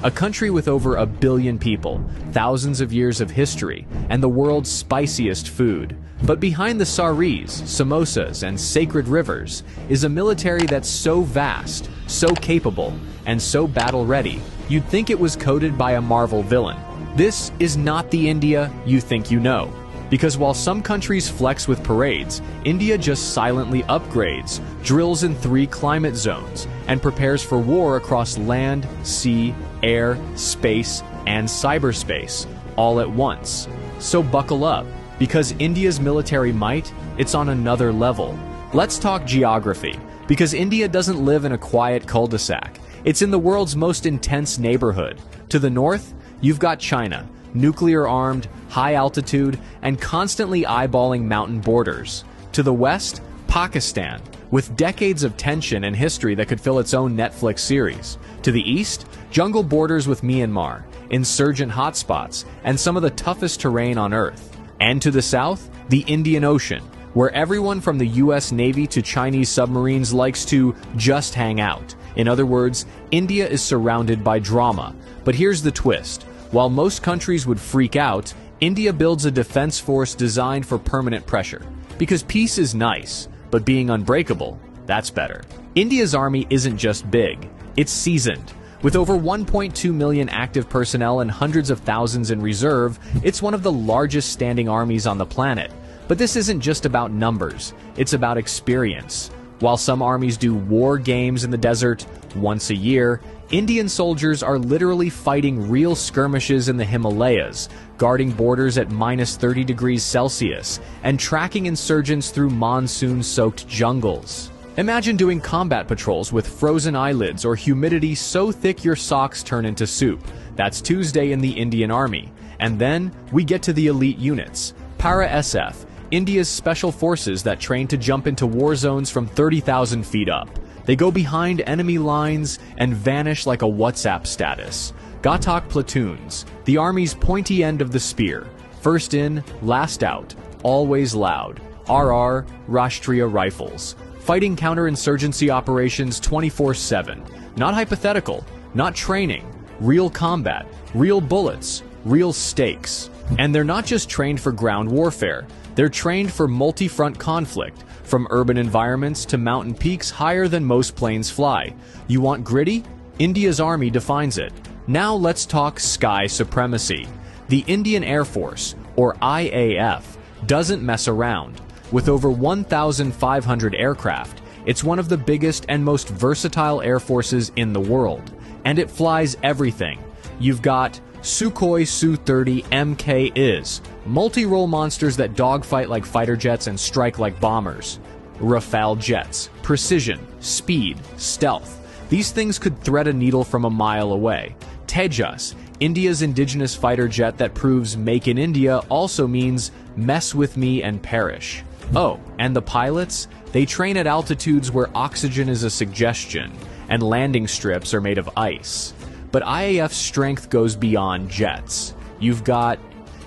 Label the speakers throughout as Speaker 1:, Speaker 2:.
Speaker 1: A country with over 1 billion people, thousands of years of history, and the world's spiciest food. But behind the saris, samosas, and sacred rivers is a military that's so vast, so capable, and so battle-ready, you'd think it was coded by a Marvel villain. This is not the India you think you know. Because while some countries flex with parades, India just silently upgrades, drills in 3 climate zones, and prepares for war across land, sea, air, space, and cyberspace, all at once. So buckle up, because India's military might, it's on another level. Let's talk geography, because India doesn't live in a quiet cul-de-sac. It's in the world's most intense neighborhood. To the north, you've got China, nuclear-armed, high-altitude, and constantly eyeballing mountain borders. To the west, Pakistan, with decades of tension and history that could fill its own Netflix series. To the east, jungle borders with Myanmar, insurgent hotspots, and some of the toughest terrain on Earth. And to the south, the Indian Ocean, where everyone from the US Navy to Chinese submarines likes to just hang out. In other words, India is surrounded by drama. But here's the twist. While most countries would freak out, India builds a defense force designed for permanent pressure. Because peace is nice, but being unbreakable, that's better. India's army isn't just big, it's seasoned. With over 1.2 million active personnel and hundreds of thousands in reserve, it's one of the largest standing armies on the planet. But this isn't just about numbers, it's about experience. While some armies do war games in the desert once a year, Indian soldiers are literally fighting real skirmishes in the Himalayas, guarding borders at -30 degrees Celsius, and tracking insurgents through monsoon-soaked jungles. Imagine doing combat patrols with frozen eyelids or humidity so thick your socks turn into soup. That's Tuesday in the Indian Army. And then we get to the elite units. Para-SF, India's special forces that train to jump into war zones from 30,000 feet up. They go behind enemy lines and vanish like a WhatsApp status. Ghatak platoons, the army's pointy end of the spear. First in, last out, always loud. RR, Rashtriya Rifles. Fighting counterinsurgency operations 24/7. Not hypothetical, not training. Real combat, real bullets, real stakes. And they're not just trained for ground warfare. They're trained for multi-front conflict, from urban environments to mountain peaks higher than most planes fly. You want gritty? India's army defines it. Now let's talk sky supremacy. The Indian Air Force, or IAF, doesn't mess around. With over 1,500 aircraft, it's one of the biggest and most versatile air forces in the world. And it flies everything. You've got Sukhoi Su-30 MK-IS, multi-role monsters that dogfight like fighter jets and strike like bombers. Rafale jets, precision, speed, stealth. These things could thread a needle from a mile away. Tejas, India's indigenous fighter jet that proves "Make in India" also means mess with me and perish. Oh, and the pilots? They train at altitudes where oxygen is a suggestion, and landing strips are made of ice. But IAF's strength goes beyond jets. You've got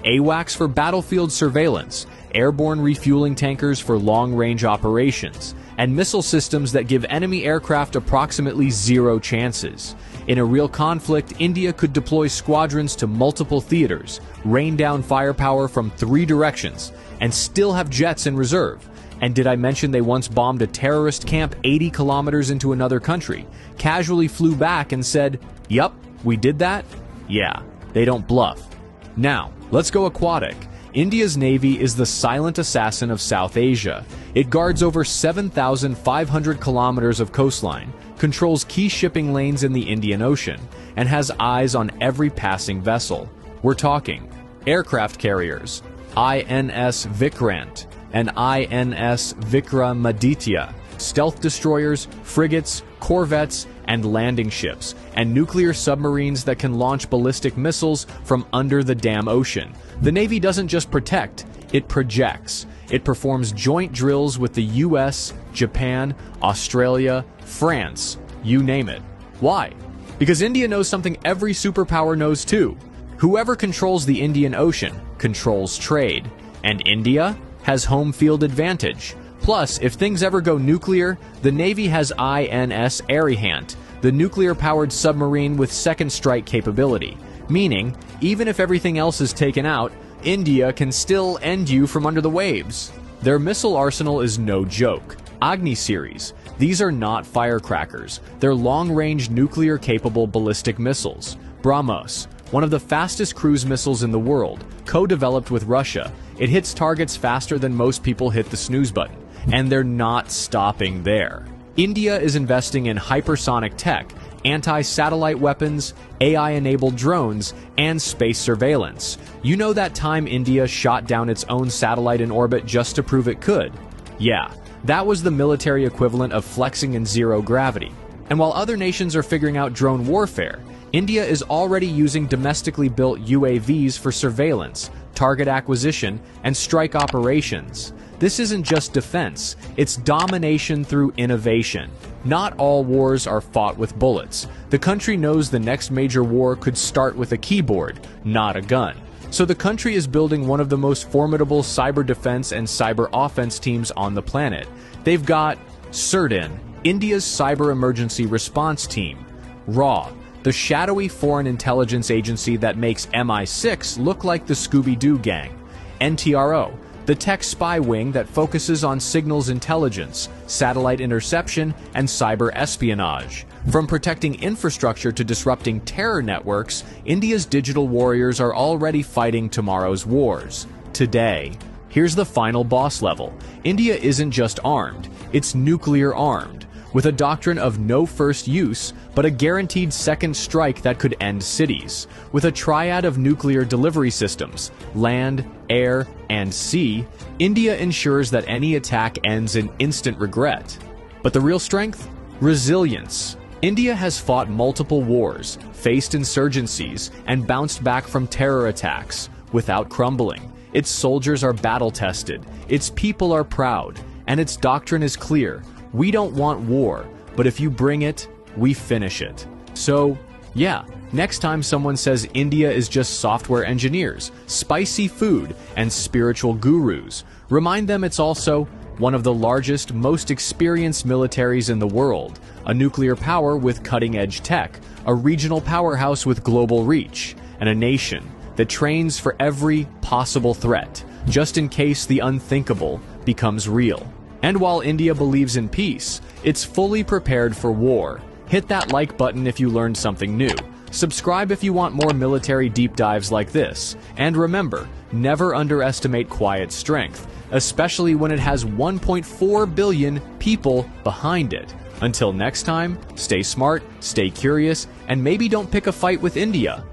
Speaker 1: AWACS for battlefield surveillance, airborne refueling tankers for long-range operations, and missile systems that give enemy aircraft approximately 0 chances. In a real conflict, India could deploy squadrons to multiple theaters, rain down firepower from 3 directions, and still have jets in reserve. And did I mention they once bombed a terrorist camp 80 kilometers into another country, casually flew back and said, "Yup, we did that"? Yeah, they don't bluff. Now, let's go aquatic. India's Navy is the silent assassin of South Asia. It guards over 7,500 kilometers of coastline, controls key shipping lanes in the Indian Ocean, and has eyes on every passing vessel. We're talking aircraft carriers, INS Vikrant and INS Vikramaditya, stealth destroyers, frigates, corvettes, and landing ships, and nuclear submarines that can launch ballistic missiles from under the damn ocean. The Navy doesn't just protect, it projects. It performs joint drills with the US, Japan, Australia, France, you name it. Why? Because India knows something every superpower knows too. Whoever controls the Indian Ocean controls trade, and India has home field advantage. Plus, if things ever go nuclear, the Navy has INS Arihant, the nuclear-powered submarine with second strike capability, meaning, even if everything else is taken out, India can still end you from under the waves. Their missile arsenal is no joke. Agni series. These are not firecrackers. They're long-range nuclear-capable ballistic missiles. BrahMos, one of the fastest cruise missiles in the world, co-developed with Russia. It hits targets faster than most people hit the snooze button. And they're not stopping there. India is investing in hypersonic tech, anti-satellite weapons, AI-enabled drones, and space surveillance. You know that time India shot down its own satellite in orbit just to prove it could? Yeah, that was the military equivalent of flexing in zero gravity. And while other nations are figuring out drone warfare, India is already using domestically built UAVs for surveillance, target acquisition, and strike operations. This isn't just defense, it's domination through innovation. Not all wars are fought with bullets. The country knows the next major war could start with a keyboard, not a gun. So the country is building one of the most formidable cyber defense and cyber offense teams on the planet. They've got CERTIN, India's Cyber Emergency Response Team; RAW, the shadowy foreign intelligence agency that makes MI6 look like the Scooby-Doo gang; NTRO, the tech spy wing that focuses on signals intelligence, satellite interception, and cyber espionage. From protecting infrastructure to disrupting terror networks, India's digital warriors are already fighting tomorrow's wars. Today. Here's the final boss level. India isn't just armed, it's nuclear armed, with a doctrine of no first use, but a guaranteed second strike that could end cities. With a triad of nuclear delivery systems, land, air, and sea, India ensures that any attack ends in instant regret. But the real strength? Resilience. India has fought multiple wars, faced insurgencies, and bounced back from terror attacks without crumbling. Its soldiers are battle-tested, its people are proud, and its doctrine is clear. We don't want war, but if you bring it, we finish it. So, yeah, next time someone says India is just software engineers, spicy food, and spiritual gurus, remind them it's also one of the largest, most experienced militaries in the world, a nuclear power with cutting-edge tech, a regional powerhouse with global reach, and a nation that trains for every possible threat, just in case the unthinkable becomes real. And while India believes in peace, it's fully prepared for war. Hit that like button if you learned something new. Subscribe if you want more military deep dives like this. And remember, never underestimate quiet strength, especially when it has 1.4 billion people behind it. Until next time, stay smart, stay curious, and maybe don't pick a fight with India.